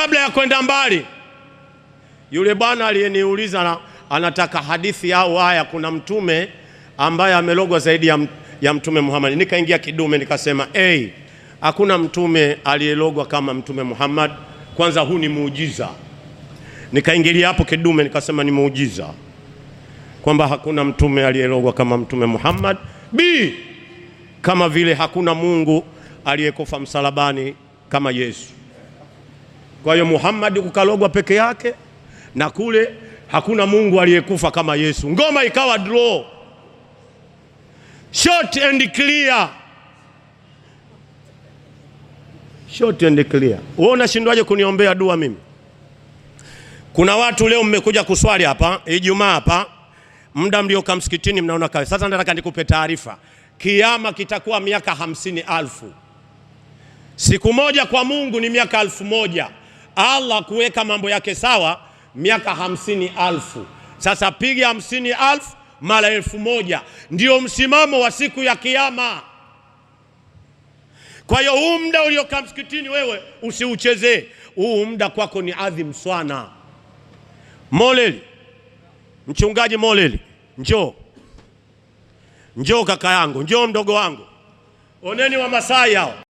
kabla ya kwenda mbali, yule bwana aliyeniuliza anataka hadithi au haya, kuna mtume ambaye amelogwa zaidi ya mtume Muhammad. Nikaingia kidume nikasema, hakuna mtume aliyelogwa kama mtume Muhammad. Kwanza huu ni muujiza. Nikaingilia hapo kidume nikasema ni muujiza kwamba hakuna mtume aliyelogwa kama mtume Muhammad. B, kama vile hakuna Mungu aliyekufa msalabani kama Yesu. Kwa hiyo Muhammad kukalogwa peke yake, na kule hakuna Mungu aliyekufa kama Yesu. Ngoma ikawa draw. Short and clear. Short and clear. Wewe unashindwaje kuniombea dua mimi? Kuna watu leo mmekuja kuswali hapa Ijumaa hapa, muda mliokaa msikitini mnaona kawe. Sasa nataka nikupe taarifa. Kiyama kitakuwa miaka 50,000. Siku moja kwa Mungu ni miaka 1000. Allah kuweka mambo yake sawa miaka 50,000. Sasa piga 50,000 mara 1000, ndio msimamo wa siku ya Kiyama. Kwa hiyo huu muda uliokaa msikitini wewe usiuchezee. Huu muda kwako ni adhim sana. Moleli, mchungaji Moleli, njoo kaka yangu, njoo mdogo wangu. Oneni wa Masai hao.